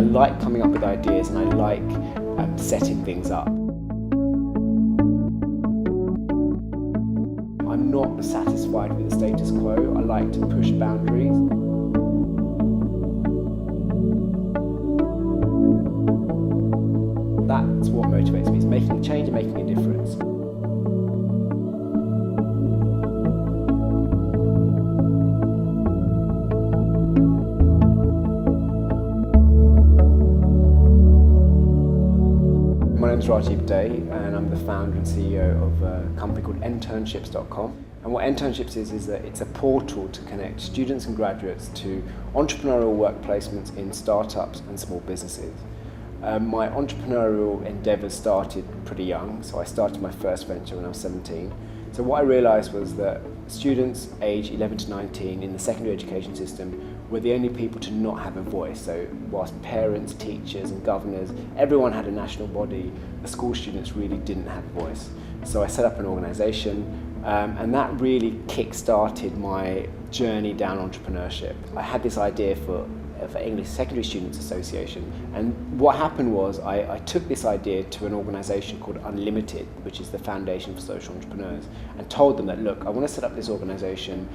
like coming up with ideas and I like setting things up. I'm not satisfied with the status quo. I like to push boundaries. That's what motivates me, is making a change and making a difference. My name is Rajeeb Dey and I'm the founder and CEO of a company called internships.com. And what Internships is that it's a portal to connect students and graduates to entrepreneurial work placements in startups and small businesses. My entrepreneurial endeavours started pretty young, so I started my first venture when I was 17. So what I realised was that students aged 11 to 19 in the secondary education system were the only people to not have a voice. So whilst parents, teachers and governors, everyone had a national body, the school students really didn't have a voice. So I set up an organisation and that really kick-started my journey down entrepreneurship. I had this idea for English Secondary Students Association, and what happened was I took this idea to an organisation called Unlimited, which is the Foundation for Social Entrepreneurs, and told them that, look, I want to set up this organisation,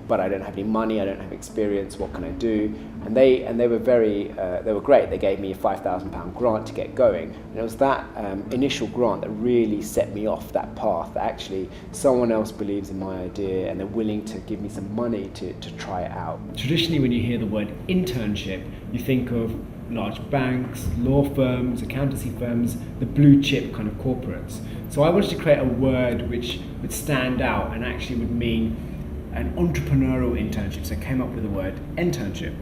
but I don't have any money, I don't have experience, what can I do? And they were they were great. They gave me a £5,000 grant to get going, and it was that initial grant that really set me off that path, that actually someone else believes in my idea and they're willing to give me some money to try it out. Traditionally, when you hear the word internship, you think of large banks, law firms, accountancy firms, the blue chip kind of corporates. So I wanted to create a word which would stand out and actually would mean an entrepreneurial internship. So I came up with the word internship.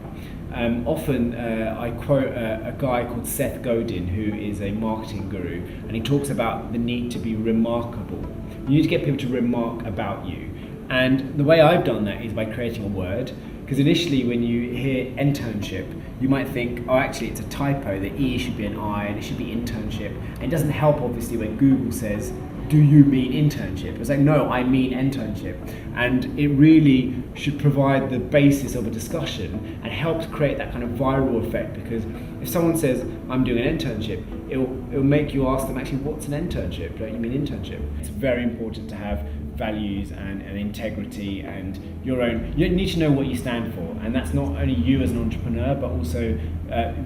Often I quote a guy called Seth Godin, who is a marketing guru, and he talks about the need to be remarkable. You need to get people to remark about you. And the way I've done that is by creating a word, because initially when you hear internship, you might think, oh, actually it's a typo, the E should be an I and it should be internship. And it doesn't help, obviously, when Google says, do you mean internship? It's like, no, I mean internship. And it really should provide the basis of a discussion and help create that kind of viral effect, because if someone says, I'm doing an internship, it'll make you ask them, actually, what's an internship? Don't you mean internship? It's very important to have values and integrity and your own. You need to know what you stand for, and that's not only you as an entrepreneur, but also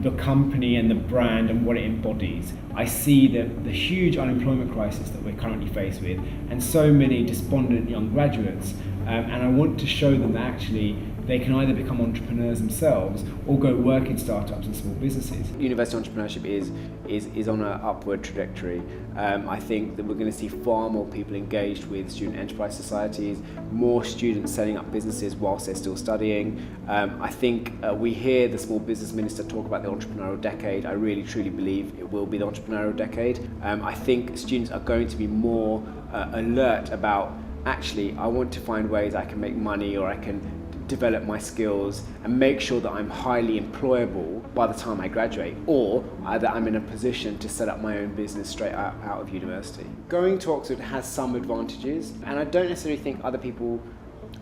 the company and the brand and what it embodies. I see the huge unemployment crisis that we're currently faced with, and so many despondent young graduates, and I want to show them that actually they can either become entrepreneurs themselves or go work in startups and small businesses. University entrepreneurship is on an upward trajectory. I think that we're going to see far more people engaged with student enterprise societies, more students setting up businesses whilst they're still studying. I think we hear the small business minister talk about the entrepreneurial decade. I really truly believe it will be the entrepreneurial decade. I think students are going to be more alert about, actually, I want to find ways I can make money, or I can develop my skills and make sure that I'm highly employable by the time I graduate, or that I'm in a position to set up my own business straight out of university. Going to Oxford has some advantages, and I don't necessarily think other people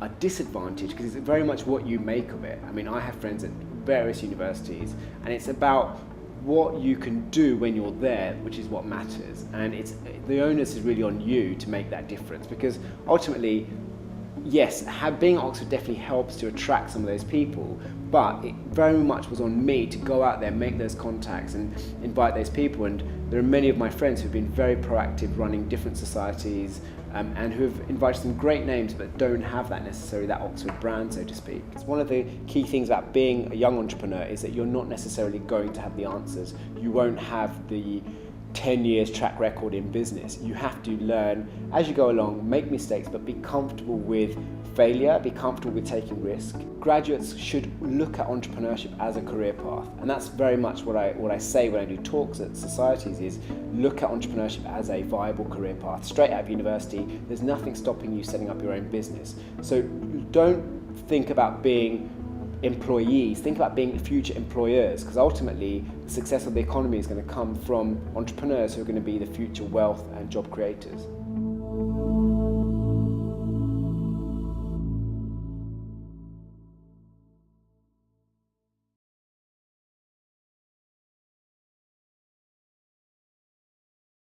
are disadvantaged, because it's very much what you make of it. I mean, I have friends at various universities, and it's about what you can do when you're there, which is what matters, and the onus is really on you to make that difference, because ultimately, yes, being at Oxford definitely helps to attract some of those people, but it very much was on me to go out there, make those contacts and invite those people. And there are many of my friends who've been very proactive running different societies and who have invited some great names but don't have that Oxford brand, so to speak. It's one of the key things about being a young entrepreneur is that you're not necessarily going to have the answers. You won't have the 10 years track record in business. You have to learn as you go along, make mistakes, but be comfortable with failure, be comfortable with taking risk. Graduates should look at entrepreneurship as a career path, and that's very much what I say when I do talks at societies, is look at entrepreneurship as a viable career path. Straight out of university, there's nothing stopping you setting up your own business. So don't think about being employees, think about being future employers, because ultimately the success of the economy is going to come from entrepreneurs who are going to be the future wealth and job creators.